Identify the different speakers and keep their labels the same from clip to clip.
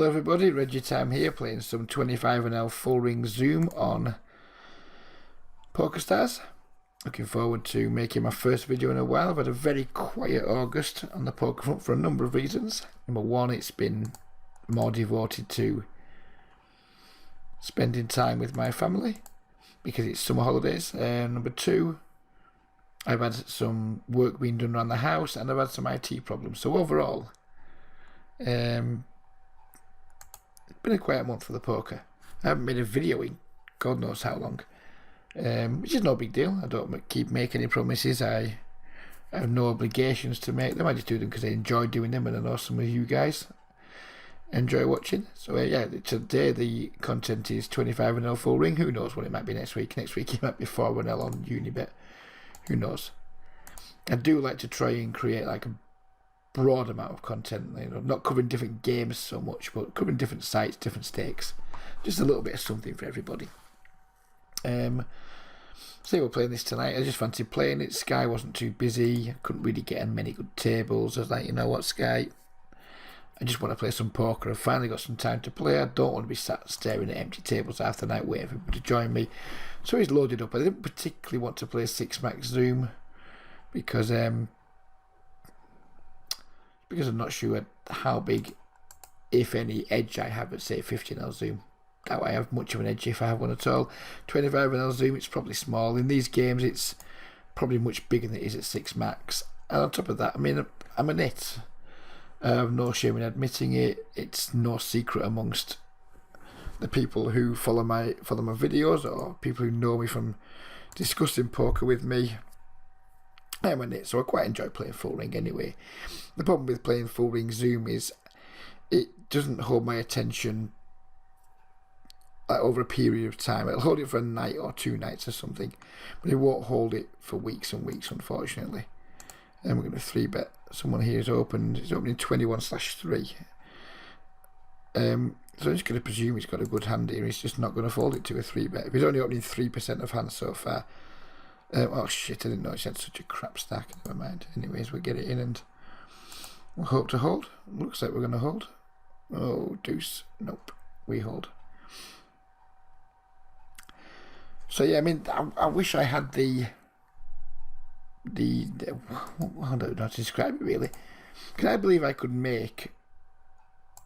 Speaker 1: Hello everybody, Reggie Time here, playing some 25NL full ring zoom on Pokerstars. Looking forward to making my first video in a while. I've had a very quiet August on the poker front for a number of reasons. Number one, it's been more devoted to spending time with my family because it's summer holidays. Number two, I've had some work being done around the house and I've had some IT problems. So overall, it's been a quiet month for the poker. I haven't made a video in God knows how long, which is no big deal. I don't keep making any promises. I have no obligations to make them. I just do them because I enjoy doing them, and I know some of you guys enjoy watching. So yeah, today the content is 25NL full ring. Who knows what it might be next week. Next week it might be 4NL on Unibet. Who knows? I do like to try and create like a broad amount of content, you know, not covering different games so much, but covering different sites, different stakes, just a little bit of something for everybody. So we're playing this tonight. I just fancied playing it. Sky wasn't too busy. I couldn't really get in many good tables. I was like, you know what, Sky, I just want to play some poker. I've finally got some time to play. I don't want to be sat staring at empty tables after the night waiting for everybody to join me. So he's loaded up. I didn't particularly want to play 6-max zoom because I'm not sure how big, if any, edge I have at, say, 15L zoom. Doubt I have much of an edge if I have one at all. 25NL zoom, it's probably small. In these games, it's probably much bigger than it is at 6-max. And on top of that, I mean, I'm a nit. I have no shame in admitting it. It's no secret amongst the people who follow my videos or people who know me from discussing poker with me. I'm a nit, so I quite enjoy playing full ring anyway. The problem with playing full ring zoom is it doesn't hold my attention like over a period of time. It'll hold it for a night or 2 nights or something, but it won't hold it for weeks and weeks, unfortunately. And we're going to 3-bet. Someone here is opened. He's opening 21/3. So I'm just going to presume he's got a good hand here. He's just not going to fold it to a 3-bet. If he's only opening 3% of hands so far. Oh shit, I didn't know he had such a crap stack. Never mind. Anyways, we'll get it in and we'll hope to hold. Looks like we're going to hold. Oh, deuce. Nope. We hold. So yeah, I mean, I wish I had the I don't know how to describe it really. Can I believe I could make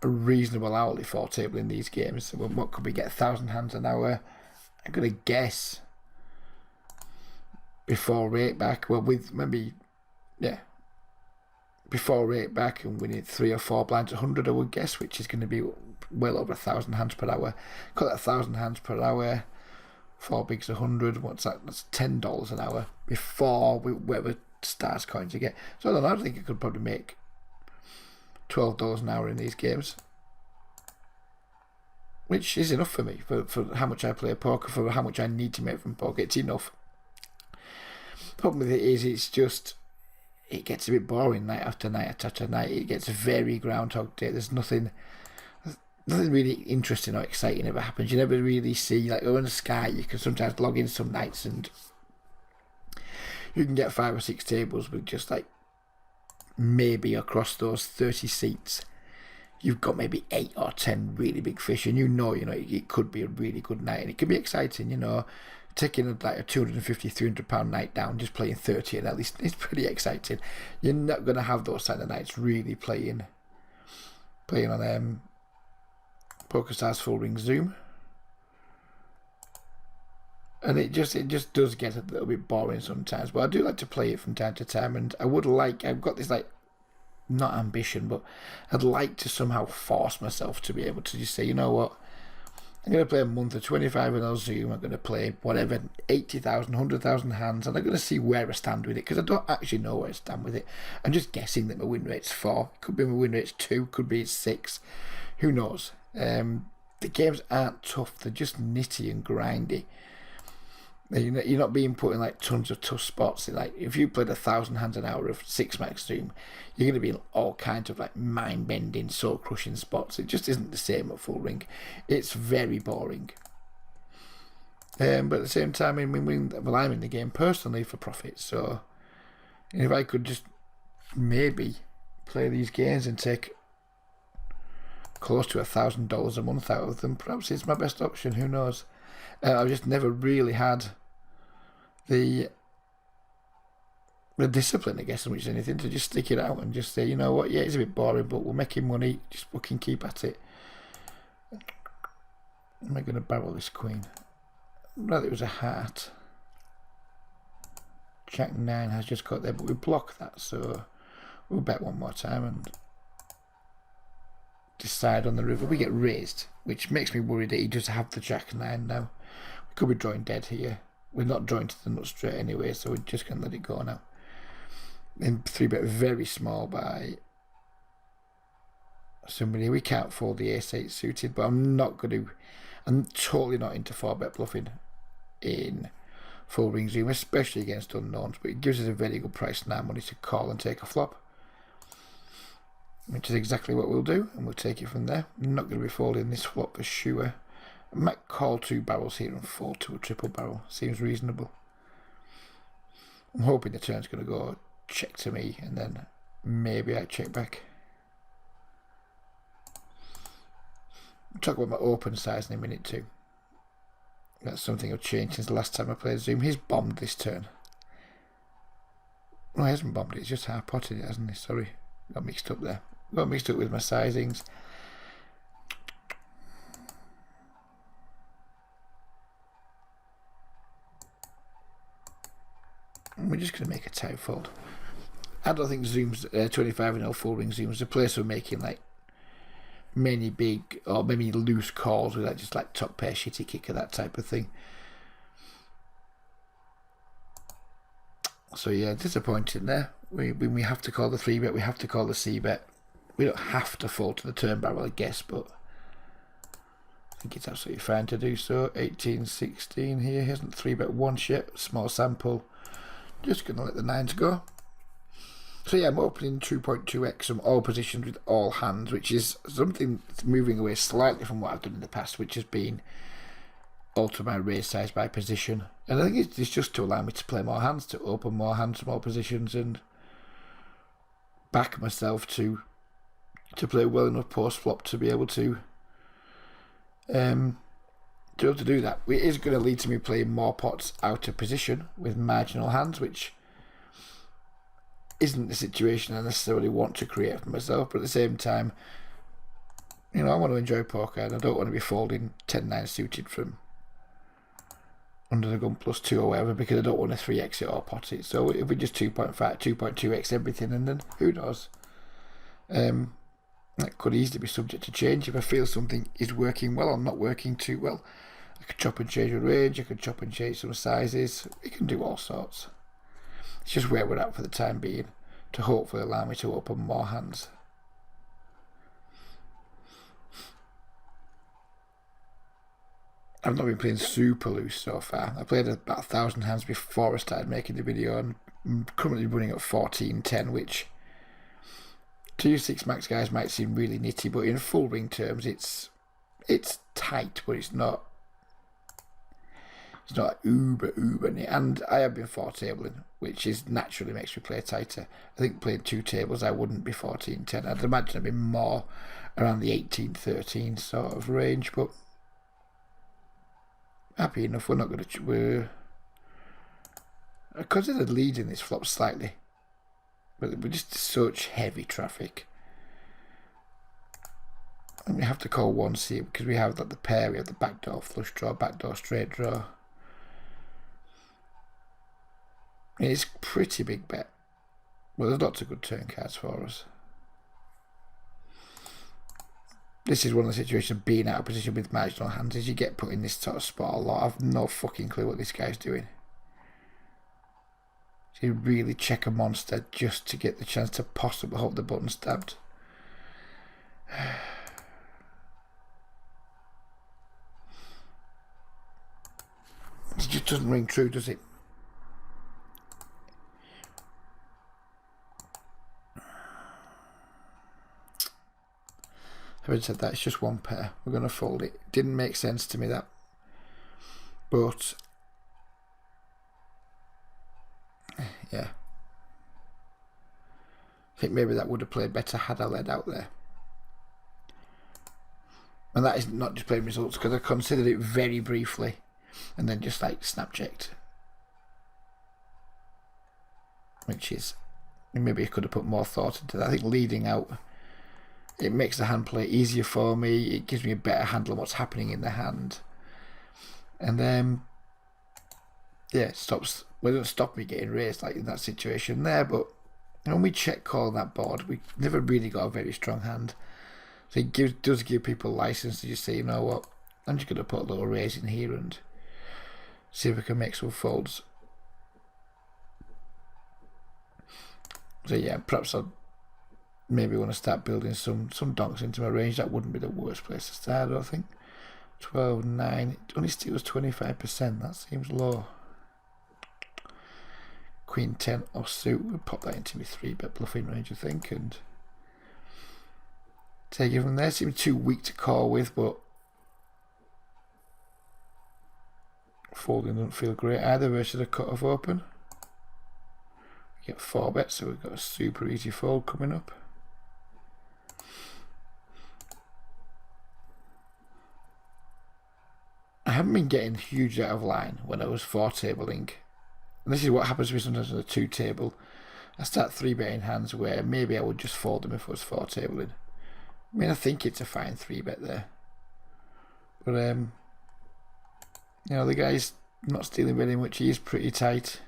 Speaker 1: a reasonable hourly 4 table in these games? So what could we get? 1,000 hands an hour? I'm gonna guess before rate back. Well, with maybe before rate back and winning 3 or 4 blinds 100, I would guess, which is going to be well over 1,000 hands per hour. Call that 1,000 hands per hour. 4 bigs 100. What's that? That's $10 an hour before whatever stars coins you get. So I don't know. I think I could probably make $12 an hour in these games, which is enough for me for how much I play poker, for how much I need to make from poker. It's enough. The problem with it is it gets a bit boring night after night after night. It gets very Groundhog Day. There's nothing really interesting or exciting ever happens. You never really see, like on the Sky, you can sometimes log in some nights and you can get 5 or 6 tables with just like maybe across those 30 seats you've got maybe 8 or 10 really big fish, and you know it could be a really good night and it can be exciting, taking like a £250-300 night down, just playing 30 and at least it's pretty exciting. You're not going to have those kind of nights really playing on Pokerstars full ring zoom, and it just does get a little bit boring sometimes, but I do like to play it from time to time, and I've got this like, not ambition, but I'd like to somehow force myself to be able to just say, you know what, I'm going to play a month of 25NL zoom, I'm going to play whatever 80,000, 100,000 hands, and I'm going to see where I stand with it, because I don't actually know where I stand with it. I'm just guessing that my win rate's 4, could be my win rate's 2, could be 6, who knows. The games aren't tough, they're just nitty and grindy. You're not being put in like tons of tough spots. Like if you played 1,000 hands an hour of 6-max zoom, you're going to be in all kinds of like mind-bending, soul-crushing spots. It just isn't the same at full ring. It's very boring. But at the same time, I'm in the game personally for profit. So if I could just maybe play these games and take close to $1,000 a month out of them. Perhaps it's my best option, who knows. I've just never really had the discipline, I guess, as much as anything, to just stick it out and just say, you know what, yeah, it's a bit boring, but we're making money, just fucking keep at it. Am I going to barrel this queen? Rather, it was a heart. Jack 9 has just got there, but we block that, so we'll bet one more time and decide on the river. We get raised, which makes me worried that he does have the Jack 9 now. We could be drawing dead here. We're not drawing to the nut straight anyway, so we're just going to let it go now. And 3-bet very small by somebody. We can't fold the ace-8 suited, but I'm totally not into 4-bet bluffing in full ring zoom, especially against unknowns, but it gives us a very good price now money to call and take a flop, which is exactly what we'll do, and we'll take it from there. I'm not going to be folding this flop for sure. I might call 2 barrels here and fold to a triple barrel. Seems reasonable. I'm hoping the turn's going to go check to me, and then maybe I check back. I'll talk about my open size in a minute too. That's something I've changed since the last time I played Zoom. He's bombed this turn. No, he hasn't bombed it, he's just half-potted it, hasn't he? Sorry, got mixed up there. Got mixed up with my sizings. And we're just going to make a tight fold. I don't think Zoom's 25-0 full ring Zoom's a place for making like many big or maybe loose calls with that, just like top pair shitty kicker, that type of thing. So yeah, disappointing there. We have to call the 3-bet, we have to call the C-bet. We don't have to fold to the turn barrel, I guess, but I think it's absolutely fine to do so. 18-16 here. He hasn't 3-bet once yet. Small sample. Just going to let the 9s go. So yeah, I'm opening 2.2x from all positions with all hands, which is something that's moving away slightly from what I've done in the past, which has been alter my raise size by position. And I think it's just to allow me to play more hands, to open more hands from all positions, and back myself to play well enough post flop to be able to do that. It is going to lead to me playing more pots out of position with marginal hands, which isn't the situation I necessarily want to create for myself, but at the same time, you know, I want to enjoy poker and I don't want to be folding 10-9 suited from under the gun +2 or whatever, because I don't want to 3x it or pot it. So if we just 2.5, 2.2x everything, and then who knows, that could easily be subject to change. If I feel something is working well or not working too well, I could chop and change a range, I could chop and change some sizes, we can do all sorts. It's just where we're at for the time being, to hopefully allow me to open more hands. I've not been playing super loose so far. I played about 1,000 hands before I started making the video, and I'm currently running at 14-10, which to you 6 max guys might seem really nitty, but in full ring terms it's tight, but it's not uber neat. And I have been 4-tabling, which is naturally makes me play tighter. I think playing 2 tables I wouldn't be 14-10. I'd imagine I'd be more around the 18-13 sort of range, but happy enough. We're not going to... I considered leading this flop slightly, but we're just such heavy traffic. And we have to call once here because we have like the pair, we have the backdoor flush draw, backdoor straight draw. It's a pretty big bet. Well, there's lots of good turn cards for us. This is one of the situations of being out of position with marginal hands, is you get put in this sort of spot a lot. I've no fucking clue what this guy's doing. So you really check a monster just to get the chance to possibly hold the button stabbed. It just doesn't ring true, does it? Having said that, it's just one pair. We're going to fold it. Didn't make sense to me, that. But yeah. I think maybe that would have played better had I led out there. And that is not displaying results because I considered it very briefly and then just like snap checked. Which is, maybe I could have put more thought into that. I think leading out, it makes the hand play easier for me. It gives me a better handle on what's happening in the hand. And then, yeah, it doesn't stop me getting raised like in that situation there. But when we check call that board, we never really got a very strong hand. So it does give people license to just say, you know what, I'm just going to put a little raise in here and see if we can make some folds. So yeah, perhaps I'll maybe want to start building some donks into my range. That wouldn't be the worst place to start, I don't think. 12, 9, it only steals 25%, that seems low. Queen 10 offsuit, we'll pop that into my 3-bet bluffing range, I think, and take it from there. Seems too weak to call with, but folding doesn't feel great either versus a cut-off open. We get 4 bets, so we've got a super easy fold coming up. I haven't been getting huge out of line when I was 4-tabling. And this is what happens to me sometimes on a 2-table. I start 3-betting hands where maybe I would just fold them if I was 4-tabling. I mean, I think it's a fine 3-bet there. But, you know, the guy's not stealing very much. He is pretty tight.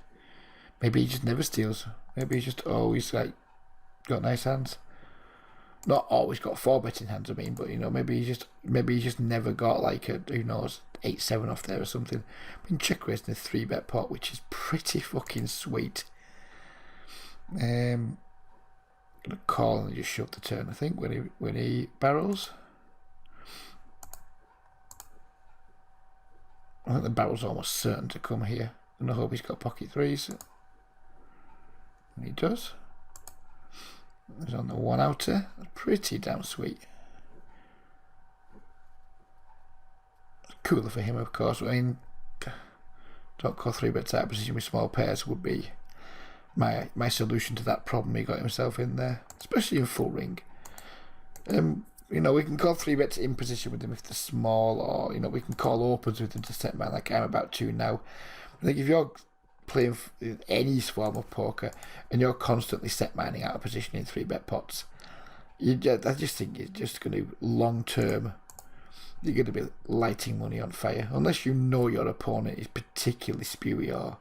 Speaker 1: Maybe he just never steals. Maybe he's just always, like, got nice hands. Not always got 4-betting hands, I mean, but, you know, maybe he's just never got, like, a, who knows, 8-7 off there or something. Been check raising a 3-bet pot, which is pretty fucking sweet. Gonna call and just shove the turn, I think, when he barrels. I think the barrel's almost certain to come here, and I hope he's got pocket 3s. And he does. He's on the 1 outer. Pretty damn sweet. Cooler for him, of course. I mean, don't call 3-bets out of position with small pairs would be my solution to that problem he got himself in there, especially in full ring. You know, we can call 3-bets in position with them if they're small, or, you know, we can call opens with them to set man like I'm about to now. I think if you're playing any form of poker and you're constantly set mining out of position in 3-bet pots, I just think you're just going to, long term, you're going to be lighting money on fire unless you know your opponent is particularly spewy, or,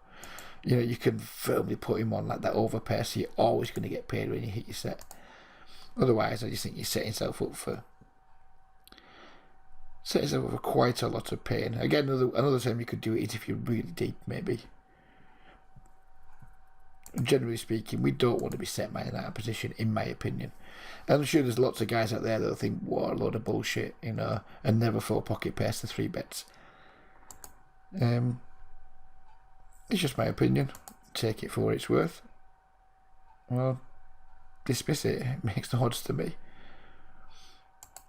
Speaker 1: you know, you can firmly put him on like that overpair, so you're always going to get paid when you hit your set. Otherwise, I just think you're setting yourself up for quite a lot of pain. Again, another time you could do it is if you're really deep, maybe. Generally speaking, we don't want to be set mining out of position, in my opinion. And I'm sure there's lots of guys out there that'll think, what a load of bullshit, you know, and never full pocket pairs to 3-bets. It's just my opinion. Take it for what it's worth. Well, dismiss it. It makes no odds to me.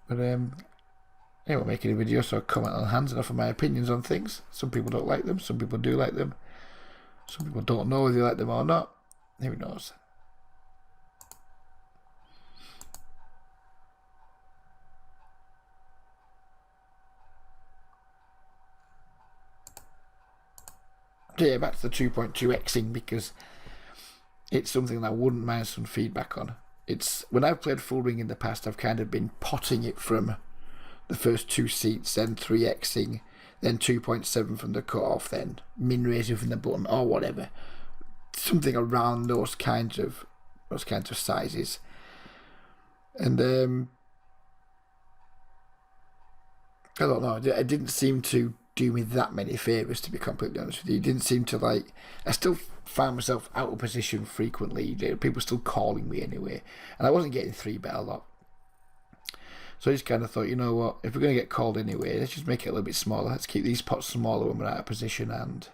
Speaker 1: But anyway, making a video, so I comment on hands and offer my opinions on things. Some people don't like them, some people do like them. Some people don't know whether they like them or not. Who knows? So yeah, back to the 2.2xing, because it's something that I wouldn't mind some feedback on. It's when I've played full ring in the past, I've kind of been potting it from the first 2 seats, then 3xing, then 2.7 from the cutoff, then min raising from the button, or whatever. Something around those kinds of sizes. And I don't know, it didn't seem to do me that many favours, to be completely honest with you. It didn't seem to, like, I still found myself out of position frequently. People still calling me anyway, and I wasn't getting 3-bet a lot. So I just kind of thought, you know what, if we're going to get called anyway, let's just make it a little bit smaller. Let's keep these pots smaller when we're out of position, and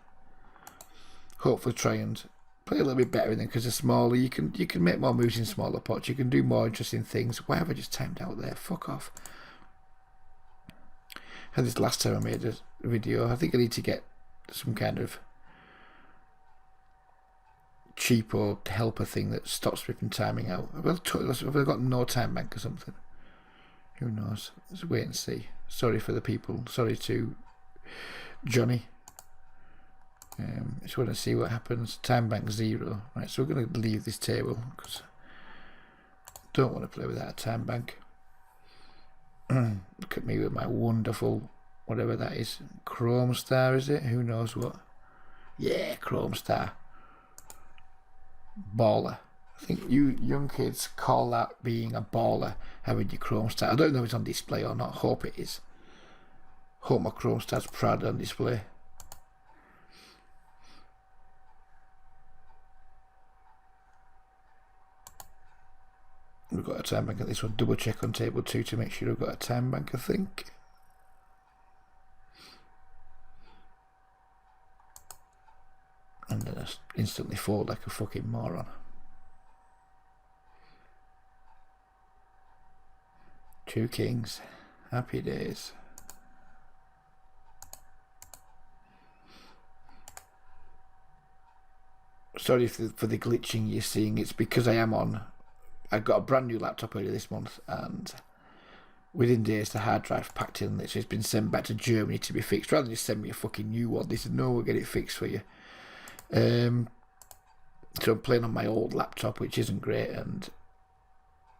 Speaker 1: hopefully try and play a little bit better in them, because they're smaller. You can make more moves in smaller pots. You can do more interesting things. Why have I just timed out there? Fuck off. I had this last time I made a video. I think I need to get some kind of cheapo helper thing that stops me from timing out. Have I got no time bank or something? Who knows? Let's wait and see. Sorry for the people. Sorry to Johnny. Just want to see what happens. Time bank 0. Right, so we're going to leave this table because I don't want to play without a time bank. Look at me with my wonderful, whatever that is. Chrome Star, is it? Who knows what? Yeah, Chrome Star. Baller. I think you young kids call that being a baller, having your Chrome Star. I don't know if it's on display or not. Hope it is. Hope my Chrome Star's proud on display. We've got a time bank at this one. Double check on table 2 to make sure we've got a time bank, I think. And then I instantly fold like a fucking moron. 2 kings. Happy days. Sorry for the glitching you're seeing. It's because I got a brand new laptop earlier this month, and within days the hard drive packed in, so it's been sent back to Germany to be fixed. Rather than just send me a fucking new one, they said no, we'll get it fixed for you. So I'm playing on my old laptop, which isn't great, and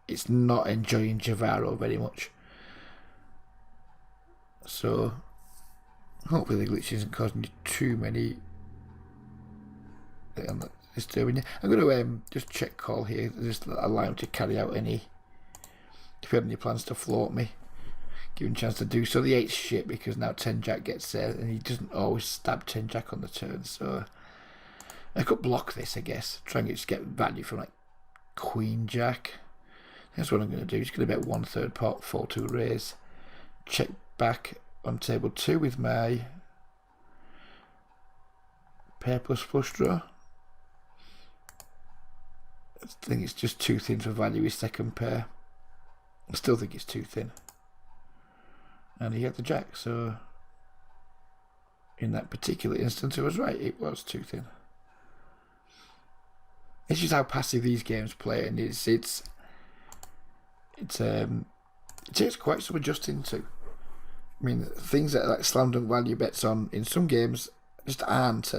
Speaker 1: it's not enjoying Javaro very much. So hopefully the glitch isn't causing you too many. I'm not disturbing you. I'm going to just check call here, just allow him to carry out any. If you have any plans to float me, give him a chance to do so. The 8's shit because now 10 Jack gets there, and he doesn't always stab 10 Jack on the turn. So I could block this, I guess. Try and just get value from like Queen Jack. That's what I'm going to do. Just going to bet 1/3 pot, 4-2 raise. Check back on table 2 with my pair plus flush draw. I think it's just too thin for value his second pair. I still think it's too thin. And he had the Jack, so in that particular instance I was right, it was too thin. It's just how passive these games play, and it takes quite some adjusting to. I mean, things that like slam dunk value bets on in some games just aren't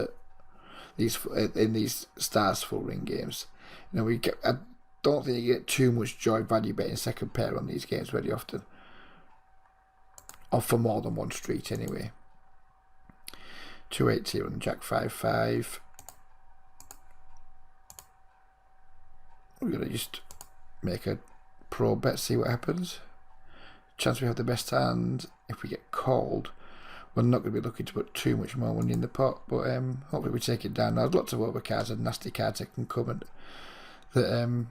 Speaker 1: in these stars full ring games. You know, I don't think you get too much joy value betting second pair on these games very often, or for more than one street anyway. 2-8 here on Jack 5-5. We're gonna just make a pro bet, see what happens. Chance we have the best hand. If we get called, we're not going to be looking to put too much more money in the pot, but hopefully we take it down. Now, there's lots of overcards and nasty cards that can come, and that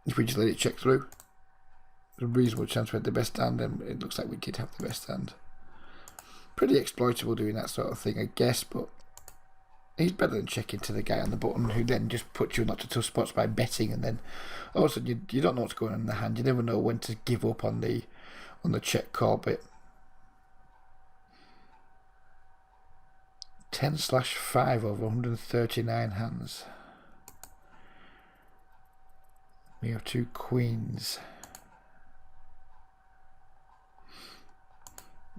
Speaker 1: if we just let it check through, there's a reasonable chance we had the best hand, and it looks like we did have the best hand. Pretty exploitable doing that sort of thing, I guess, but he's better than checking to the guy on the button who then just puts you in lots of tough spots by betting, and then all of a sudden you don't know what's going on in the hand. You never know when to give up on the check call bit. 10/5 over 139 hands. We have 2 queens.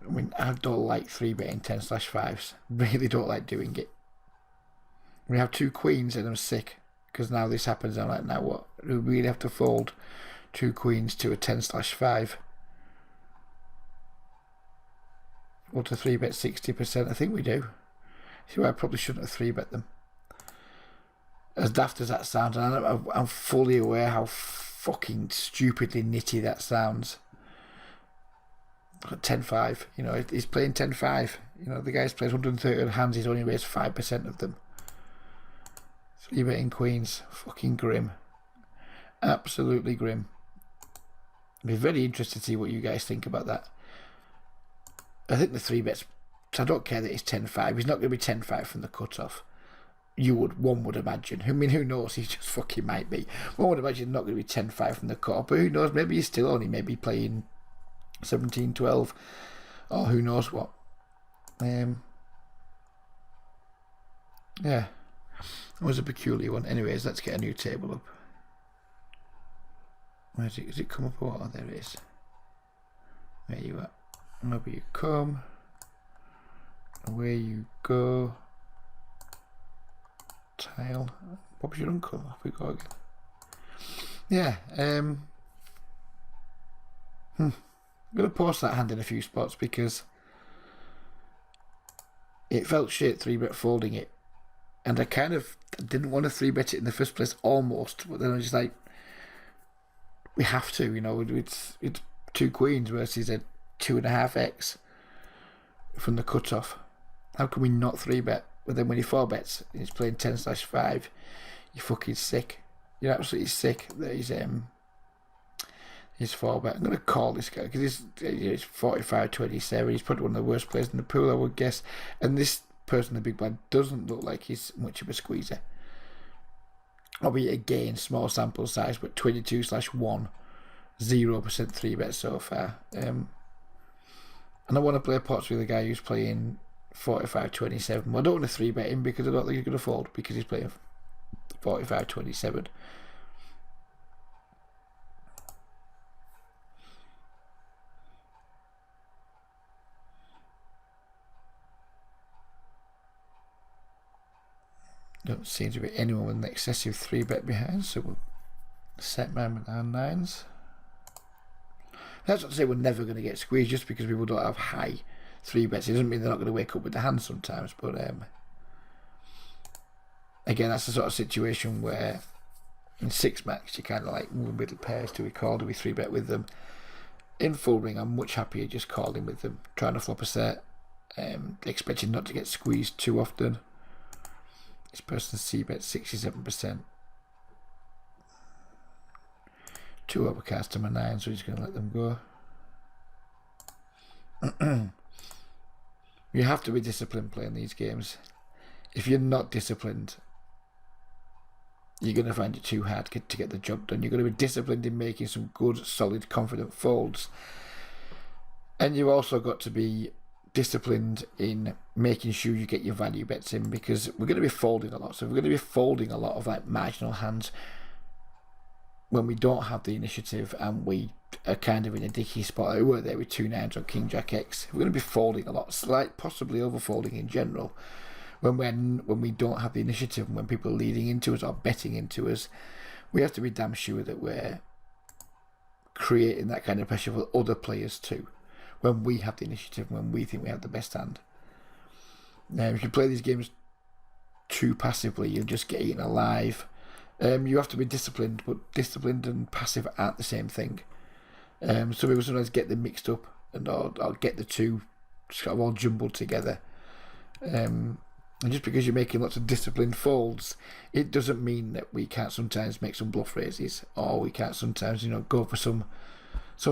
Speaker 1: I mean, I don't like 3-betting 10/5s. Really don't like doing it. We have 2 queens and I'm sick because now this happens. I'm like, now what? Do we really have to fold 2 queens to a 10/5? Or to 3-bet 60%? I think we do. See, I probably shouldn't have 3-bet them. As daft as that sounds, and I'm fully aware how fucking stupidly nitty that sounds. 10-5, you know, he's playing 10-5. You know, the guy's plays 130 hands, he's only raised 5% of them. 3-betting queens, fucking grim. Absolutely grim. I'd be very interested to see what you guys think about that. I think the 3-bets, I don't care that it's 10-5. He's not going to be 10-5 from the cutoff. One would imagine. I mean, who knows? He just fucking might be. One would imagine he's not going to be 10-5 from the cutoff, but who knows? Maybe he's still only maybe playing 17-12, or who knows what. Yeah, it was a peculiar one. Anyways, let's get a new table up. Where is it? Does it come up or what? Oh, there it is. There you are. Over you come. Away you go. Tile. What was your uncle? Off we go again. Yeah. I'm going to post that hand in a few spots because it felt shit 3-bet folding it. And I kind of didn't want to 3-bet it in the first place, almost. But then I was just like, we have to, you know. It's 2 queens versus a 2.5x from the cutoff. How can we not 3-bet? But then when he 4-bets and he's playing 10/5, you're fucking sick. You're absolutely sick that he's 4-bet. I'm going to call this guy because he's 45-27. He's probably one of the worst players in the pool, I would guess. And this person, the big blind, doesn't look like he's much of a squeezer. Albeit again, small sample size, but 22/1, 0% 3-bet so far. And I want to play pots with a guy who's playing 45-27. Well, I don't want to 3-bet him because I don't think he's going to fold because he's playing 45-27. Don't seem to be anyone with an excessive 3-bet behind, so we'll set mine with our 9s. That's not to say we're never going to get squeezed just because people don't have high 3-bets. It doesn't mean they're not going to wake up with the hand sometimes, but again, that's the sort of situation where in 6-max you're kind of like middle pairs. Do we call? Do we 3-bet with them? In full ring, I'm much happier just calling with them, trying to flop a set, expecting not to get squeezed too often. This person's C-bet 67%. 2 overcards to my 9, so he's going to let them go. You have to be disciplined playing these games. If you're not disciplined, you're going to find it too hard to get the job done. You're going to be disciplined in making some good, solid, confident folds. And you've also got to be disciplined in making sure you get your value bets in, because we're going to be folding a lot. So we're going to be folding a lot of like marginal hands when we don't have the initiative and we are kind of in a dicky spot. We were there with 2 9s or King Jack X. We're going to be folding a lot, possibly over folding in general. When we don't have the initiative and when people are leading into us or betting into us, we have to be damn sure that we're creating that kind of pressure for other players too. When we have the initiative, when we think we have the best hand. Now, if you play these games too passively, you'll just get eaten alive. You have to be disciplined, but disciplined and passive aren't the same thing. Some people sometimes get them mixed up and or get the two sort of all jumbled together. And just because you're making lots of disciplined folds, it doesn't mean that we can't sometimes make some bluff raises, or we can't sometimes, go for some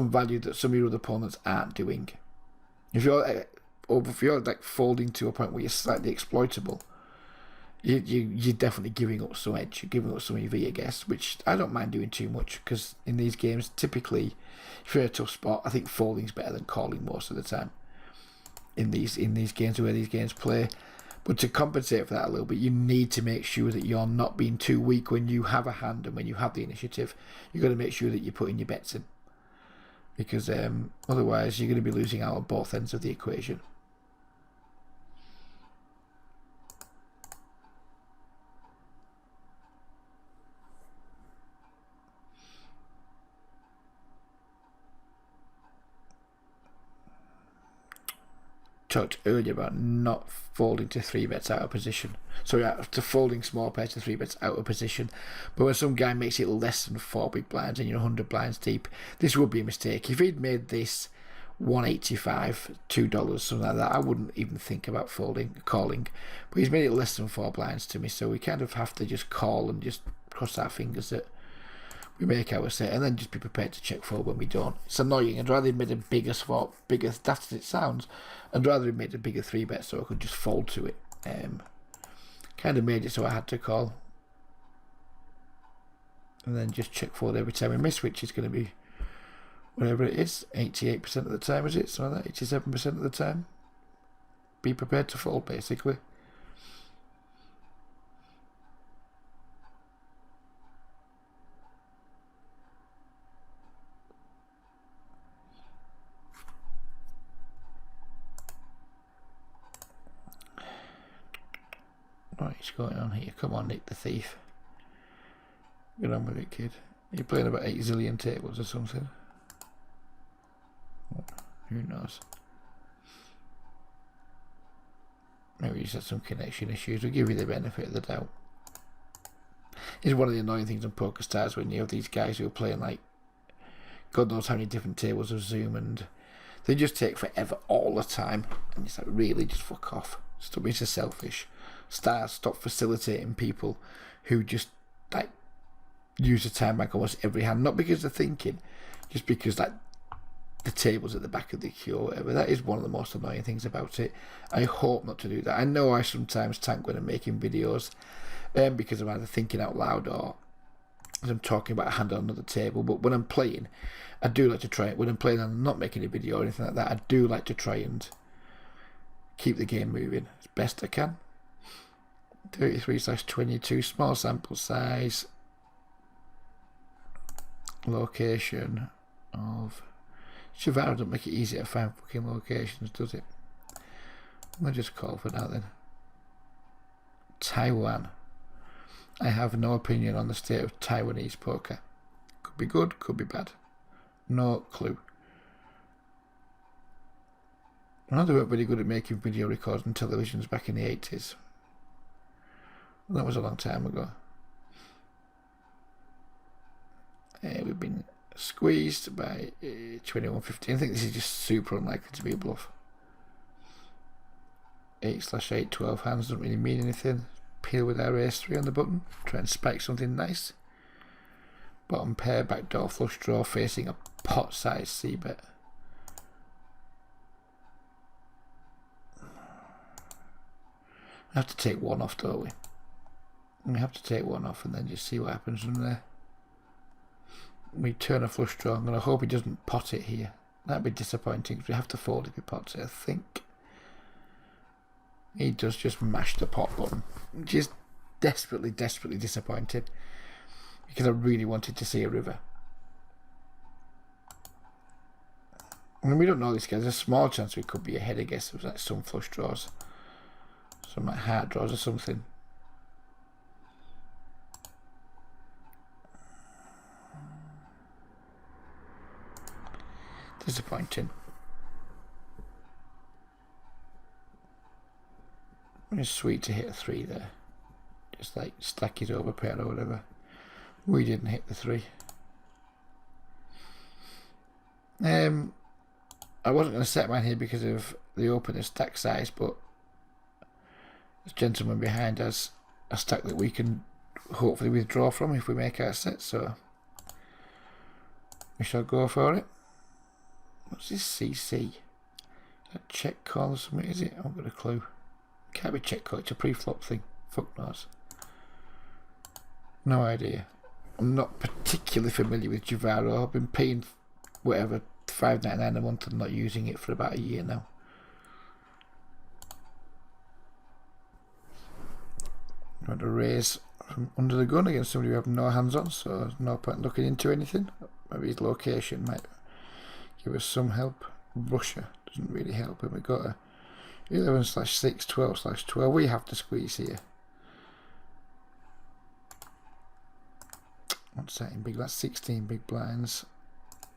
Speaker 1: value that some of your other opponents aren't doing. If you're like folding to a point where you're slightly exploitable, you're definitely giving up some edge. You're giving up some EV, I guess, which I don't mind doing too much, because in these games, typically, if you're in a tough spot, I think folding's better than calling most of the time. In these games, where these games play. But to compensate for that a little bit, you need to make sure that you're not being too weak when you have a hand and when you have the initiative. You've got to make sure that you're putting your bets in, because otherwise you're going to be losing out on both ends of the equation. Talked earlier about not folding to 3-bets out of position. Sorry, to folding small pairs to 3-bets out of position. But when some guy makes it less than 4 big blinds and you're 100 blinds deep, this would be a mistake. If he'd made this $1.85, $2, something like that, I wouldn't even think about calling. But he's made it less than 4 blinds to me, so we kind of have to just call and just cross our fingers that we make our set, and then just be prepared to check fold when we don't. It's annoying. I'd rather have made a bigger, that's as it sounds, I'd rather have made a bigger 3-bet so I could just fold to it. Kind of made it so I had to call. And then just check fold every time we miss, which is going to be whatever it is, 88% of the time, is it? So that 87% of the time. Be prepared to fold, basically. What is going on here? Come on, Nick the Thief. Get on with it, kid. You're playing about 8 zillion tables or something. Who knows? Maybe you just had some connection issues. We'll give you the benefit of the doubt. It's one of the annoying things on Pokerstars when you have these guys who are playing like God knows how many different tables of Zoom, and they just take forever all the time. And it's like, really, just fuck off. Stop being so selfish. Stop facilitating people who just like use the time bank almost every hand, not because they're thinking, just because like the table's at the back of the queue or whatever. That is one of the most annoying things about it. I hope not to do that. I know I sometimes tank when I'm making videos because I'm either thinking out loud or as I'm talking about a hand on another table, but when I'm playing, I do like to try it. When I'm playing and I'm not making a video or anything like that, I do like to try and keep the game moving as best I can. 33/22, small sample size, location of Chivaro. Don't make it easy to find fucking locations, does it? I'll just call for now then. Taiwan. I have no opinion on the state of Taiwanese poker. Could be good, could be bad. No clue. I know they weren't very good at making video recording televisions back in the 80s. That was a long time ago. We've been squeezed by 21-15. I think this is just super unlikely to be a bluff. 8/8, 12 hands doesn't really mean anything. Peel with our ace 3 on the button. Try and spike something nice. Bottom pair, backdoor flush draw facing a pot size c-bet. We have to take one off, don't we? We have to take one off and then just see what happens from there. We turn a flush draw. I'm going to hope he doesn't pot it here. That'd be disappointing because we have to fold if he pots it, I think. He does just mash the pot button, which is desperately, desperately disappointing because I really wanted to see a river. I mean, we don't know this guy. There's a small chance we could be ahead, I guess. It was like some flush draws, some like heart draws or something. Disappointing. It's sweet to hit a 3 there. Just like stack it over pair or whatever. We didn't hit the 3. I wasn't going to set mine here because of the opener stack size, but this gentleman behind us a stack that we can hopefully withdraw from if we make our set, so we shall go for it. What's this CC? Is that check call or something, is it? I haven't got a clue. Can't be check call, it's a pre-flop thing. Fuck knows. No idea. I'm not particularly familiar with Javaro. I've been paying whatever $5.99 a month and not using it for about a year now. I want to raise from under the gun against somebody we have no hands on, so there's no point looking into anything. Maybe his location might give us some help. Russia doesn't really help, and we've got a 11/6, 12/12. We have to squeeze here. What's that in big? That's 16 big blinds.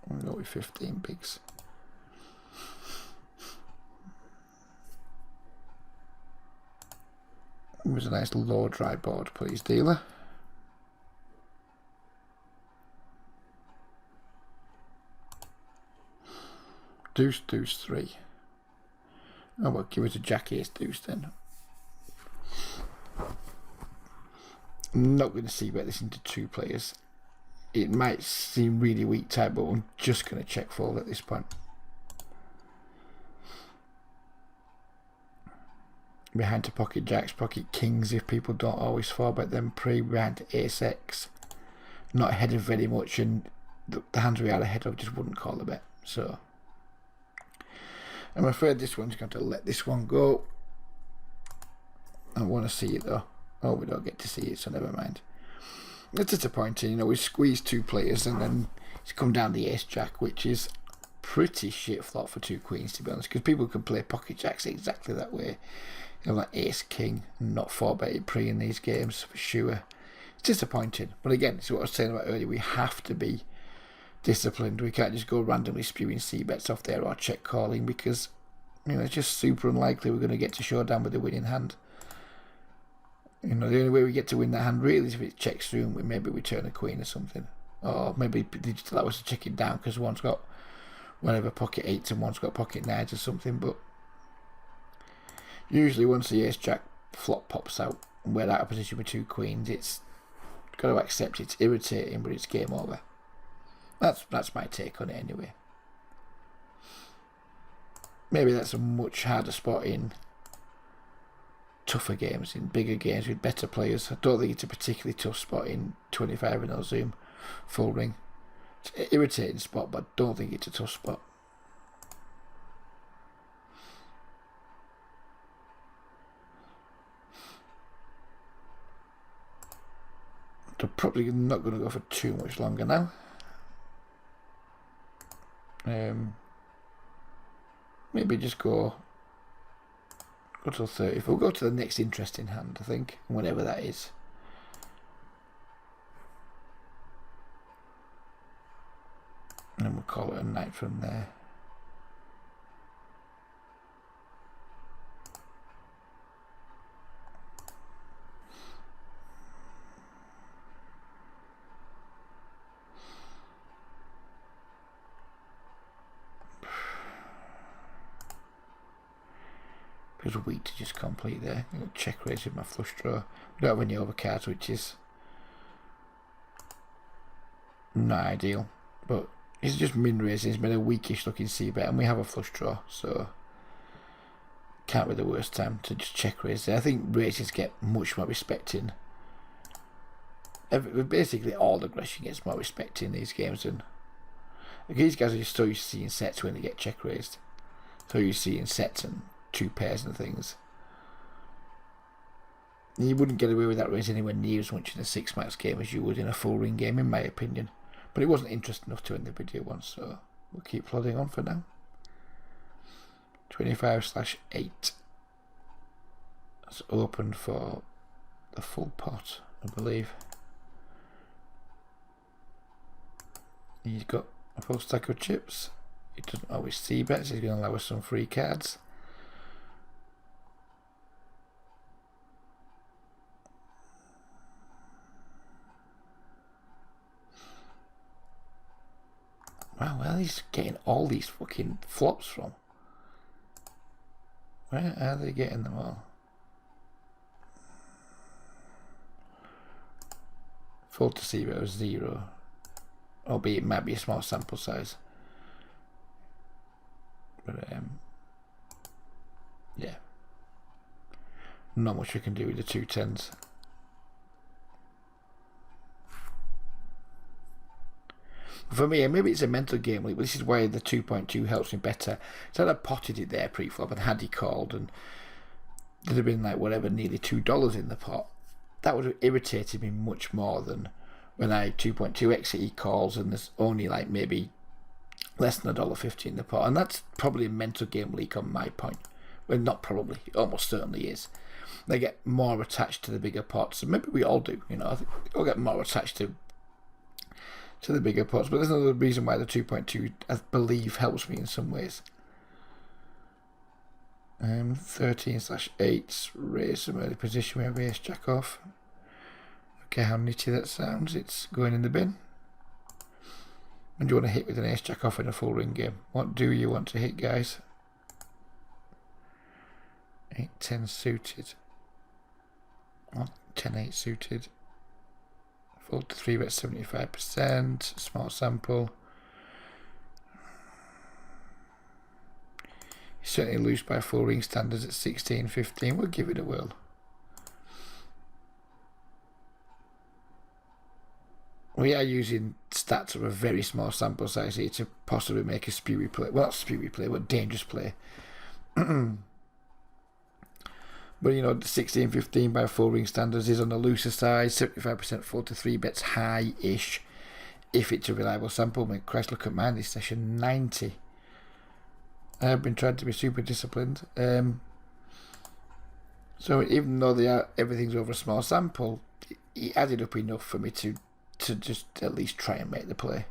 Speaker 1: We'll go with 15 bigs. It was a nice low dry board, please, dealer. Deuce, deuce, 3. Oh well, give it a jack ace deuce then. I'm not going to see bet this into 2 players. It might seem really weak type, but I'm just going to check fold at this point. Behind to pocket jacks, pocket kings if people don't always fall bet them pre, behind to ace x. Not ahead of very much, and the hands we are ahead of just wouldn't call the bet, so I'm afraid this one's going to let this one go. I want to see it though. Oh, we don't get to see it, so never mind. It's disappointing, you know, we squeezed 2 players and then it's come down the ace jack, which is pretty shit flop for 2 queens, to be honest, because people can play pocket jacks exactly that way. You know, like ace king, and not 4-betted pre in these games for sure. It's disappointing, but again, it's what I was saying about earlier. We have to be disciplined. We can't just go randomly spewing c-bets off there or check calling, because it's just super unlikely we're going to get to showdown with the winning hand. The only way we get to win that hand really is if it checks through and maybe we turn a queen or something, or maybe they just allow us to check it down because one's got whatever pocket 8s and one's got pocket 9s or something. But usually once the ace jack flop pops out and we're out of position with 2 queens, it's got to accept it's irritating, but it's game over. That's my take on it anyway. Maybe that's a much harder spot in tougher games, in bigger games with better players. I don't think it's a particularly tough spot in 25 and Zoom full ring. It's an irritating spot, but I don't think it's a tough spot. They're probably not going to go for too much longer now. Maybe just go till 30. We'll go to the next interesting hand, I think, whatever that is. And then we'll call it a night from there. Feels weak to just complete there. Check raise with my flush draw. We don't have any overcards, which is not ideal. But it's just min raising. It's been a weakish looking c-bet, and we have a flush draw, so can't be the worst time to just check raise there. I think raises get much more respect in. Basically, all aggression gets more respect in these games, and these guys are just so used to seeing sets when they get check raised. So you're seeing sets and 2 pairs and things. You wouldn't get away with that raise anywhere near as much in a 6-max game as you would in a full ring game, in my opinion. But it wasn't interesting enough to end the video once, so we'll keep plodding on for now. 25/8. That's open for the full pot, I believe. He's got a full stack of chips. He doesn't always see bets. He's going to allow us some free cards. Wow, where are these getting all these fucking flops from? Where are they getting them all? Full to 0, albeit it might be a small sample size. But yeah, not much we can do with the 2 10s. For me, maybe it's a mental game, but this is why the 2.2 helps me better. So I'd have potted it there pre-flop, and had he called, and there'd have been like whatever, nearly $2 in the pot. That would have irritated me much more than when I 2.2 exit he calls and there's only like maybe less than $1.50 in the pot. And that's probably a mental game leak on my point. Well, not probably, it almost certainly is. They get more attached to the bigger pots, and maybe we all do. I think we all get more attached to the bigger pots, but there's another reason why the 2.2 I believe helps me in some ways. 13/8, raise some early position. We have ace jack off. Okay, how nitty that sounds. It's going in the bin. And do you want to hit with an ace jack off in a full ring game? What do you want to hit, guys? 8-10 suited. 10-8 suited. Full to 3-bet 75%. Small sample. You certainly lose by full ring standards at 16-15. We'll give it a whirl. We are using stats of a very small sample size here to possibly make a spewy play. Well, not spewy play, but dangerous play. But 16-15 by full ring standards is on the looser side. 75% full to 3 bets high-ish if it's a reliable sample. I mean, Christ, look at mine this session, 90. I've been trying to be super disciplined. So even though everything's over a small sample, it added up enough for me to just at least try and make the play.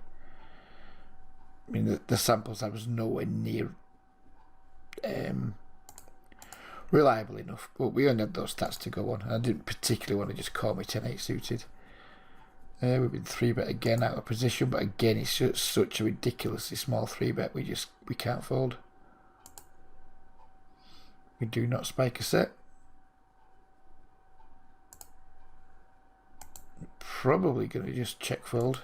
Speaker 1: I mean, the samples I was nowhere near reliable enough, but we only had those stats to go on, and I didn't particularly want to just call me 10-8 suited. We've been 3-bet again out of position, but again it's just such a ridiculously small 3-bet, we can't fold. We do not spike a set. Probably going to just check fold.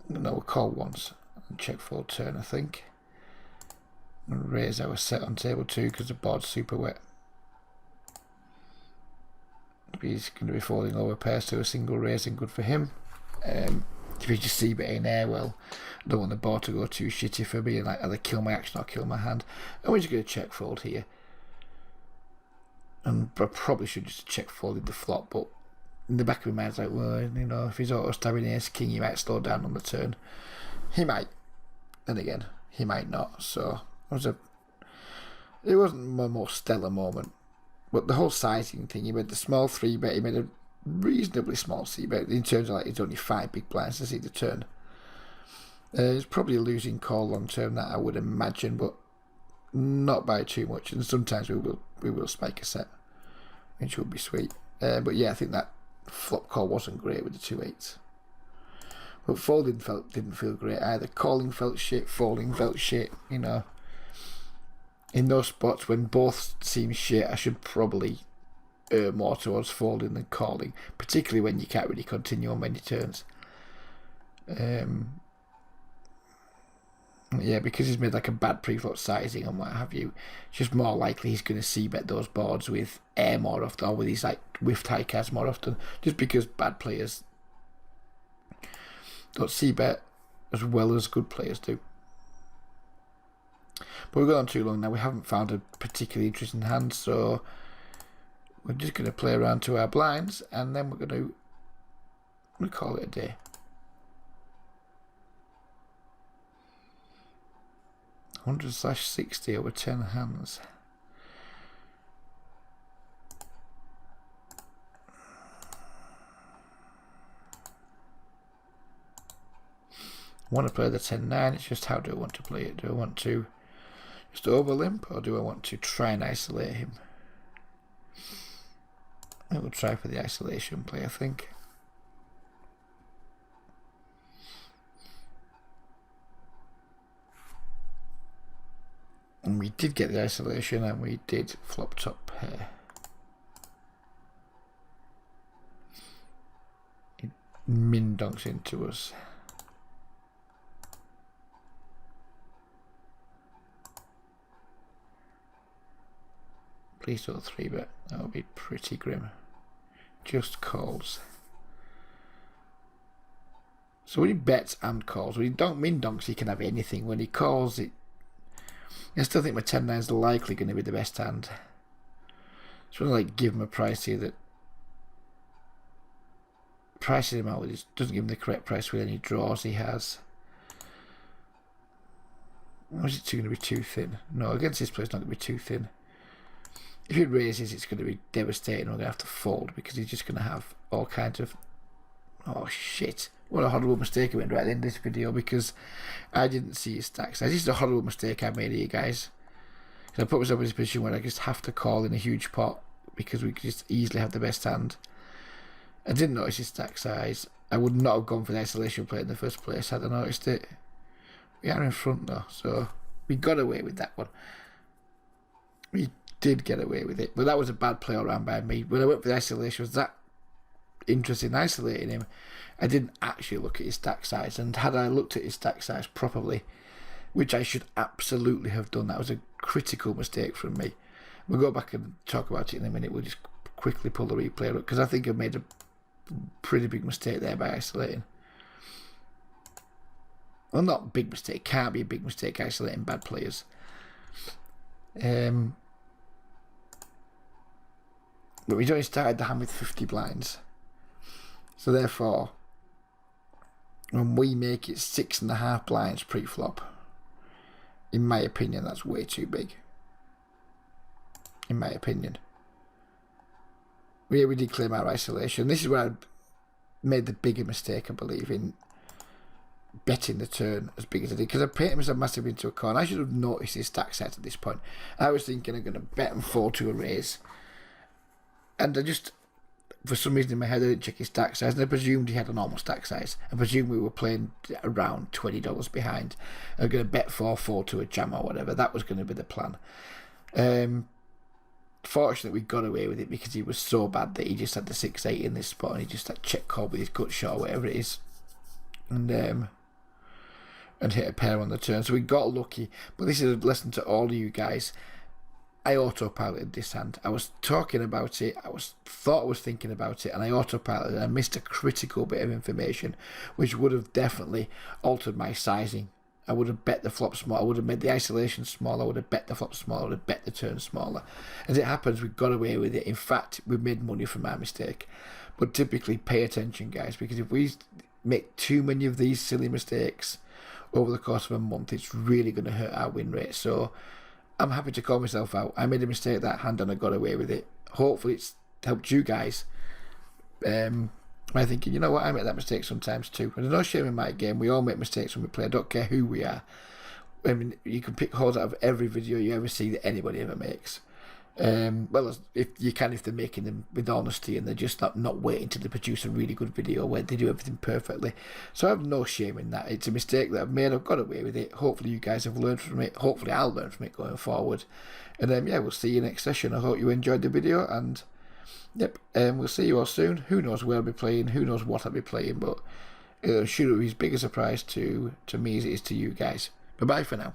Speaker 1: No, we'll call once and check fold turn, I think. And raise our set on table 2 because the board's super wet. He's going to be folding over pairs to a single raise, and good for him. If he's just c-betting air, well, I don't want the board to go too shitty for me and like either kill my action or kill my hand. And we're just going to check fold here. And I probably should just check folded the flop, but in the back of my mind, it's like, well, you know, if he's auto-stabbing ace king, he might slow down on the turn. He might. And again, he might not. So it wasn't my most stellar moment. But the whole sizing thing, he made the small 3-bet, he made a reasonably small c-bet in terms of like it's only 5 big blinds to see the turn. It's probably a losing call long term, that I would imagine, but not by too much. And sometimes we will spike a set, which would be sweet. But yeah, I think that flop call wasn't great with the 2-8s. But folding didn't feel great either. Calling felt shit, folding felt shit. You know, in those spots when both seem shit, I should probably err more towards folding than calling, particularly when you can't really continue on many turns. Yeah, because he's made like a bad pre-flop sizing and what have you, it's just more likely he's going to c-bet those boards with air more often, or with these like whiffed high cards more often, just because bad players don't c-bet as well as good players do. But we've gone on too long now. We haven't found a particularly interesting hand, so we're just going to play around to our blinds, and then we're going to call it a day. 100/60 over 10 hands. I want to play the 10-9, it's just how do I want to play it? Do I want to just overlimp, or do I want to try and isolate him? I will try for the isolation play, I think. And we did get the isolation, and we did flop top pair. It min donks into us. Please don't 3-bet, that would be pretty grim. Just calls. So when he bets and calls, when he min donks, he can have anything. When he calls it, I still think my 10-9 is likely going to be the best hand. Just want to like give him a price here that prices him out, it doesn't give him the correct price with any draws he has. Or is it going to be too thin? No, against this player it's not going to be too thin. If he raises, it's going to be devastating. We're going to have to fold because he's just going to have all kinds of... Oh shit. What a horrible mistake I made right at the end of this video, because I didn't see his stack size. This is a horrible mistake I made here, guys. Because I put myself in a position where I just have to call in a huge pot because we could just easily have the best hand. I didn't notice his stack size. I would not have gone for the isolation play in the first place had I noticed it. We are in front though, so we got away with that one. We did get away with it, but that was a bad play all around by me. When I went for the isolation, was that interested in isolating him, I didn't actually look at his stack size, and had I looked at his stack size properly, which I should absolutely have done, that was a critical mistake from me. We'll go back and talk about it in a minute. We'll just quickly pull the replay up because I think I made a pretty big mistake there by isolating. Well, not big mistake, can't be a big mistake isolating bad players. But we'd only started the hand with 50 blinds. So therefore, when we make it 6.5 blinds pre-flop, in my opinion, that's way too big. In my opinion. We did claim our isolation. This is where I made the bigger mistake, I believe, in betting the turn as big as I did, because I painted myself massively into a corner. I should have noticed his stack size at this point. I was thinking I'm going to bet and fall to a raise, and I just, for some reason in my head, I didn't check his stack size, and I presumed he had a normal stack size. I presumed we were playing around $20 behind. I was going to bet 4-4 to a jam or whatever. That was going to be the plan. Fortunately, we got away with it because he was so bad that he just had the 6-8 in this spot, and he just had check call with his gut shot or whatever it is, and hit a pair on the turn. So we got lucky. But this is a lesson to all of you guys. I autopiloted this hand. I was talking about it. Thought I was thinking about it, and I autopiloted. I missed a critical bit of information, which would have definitely altered my sizing. I would have bet the flop small. I would have made the isolation smaller. I would have bet the flop smaller. I would have bet the turn smaller. As it happens, we got away with it. In fact, we made money from our mistake. But typically, pay attention, guys, because if we make too many of these silly mistakes over the course of a month, it's really going to hurt our win rate. So I'm happy to call myself out. I made a mistake that hand, and I got away with it. Hopefully, it's helped you guys. By thinking, you know what, I make that mistake sometimes too. And there's no shame in my game. We all make mistakes when we play. I don't care who we are. I mean, you can pick holes out of every video you ever see that anybody ever makes. Well, if you can, if they're making them with honesty and they're just not waiting till they produce a really good video where they do everything perfectly. So I have no shame in that. It's a mistake that I've made. I've got away with it. Hopefully you guys have learned from it. Hopefully I'll learn from it going forward. And yeah, we'll see you next session. I hope you enjoyed the video, and yep, we'll see you all soon. Who knows where I'll be playing, who knows what I'll be playing, but it'll should be as big a surprise to me as it is to you guys. Bye bye for now.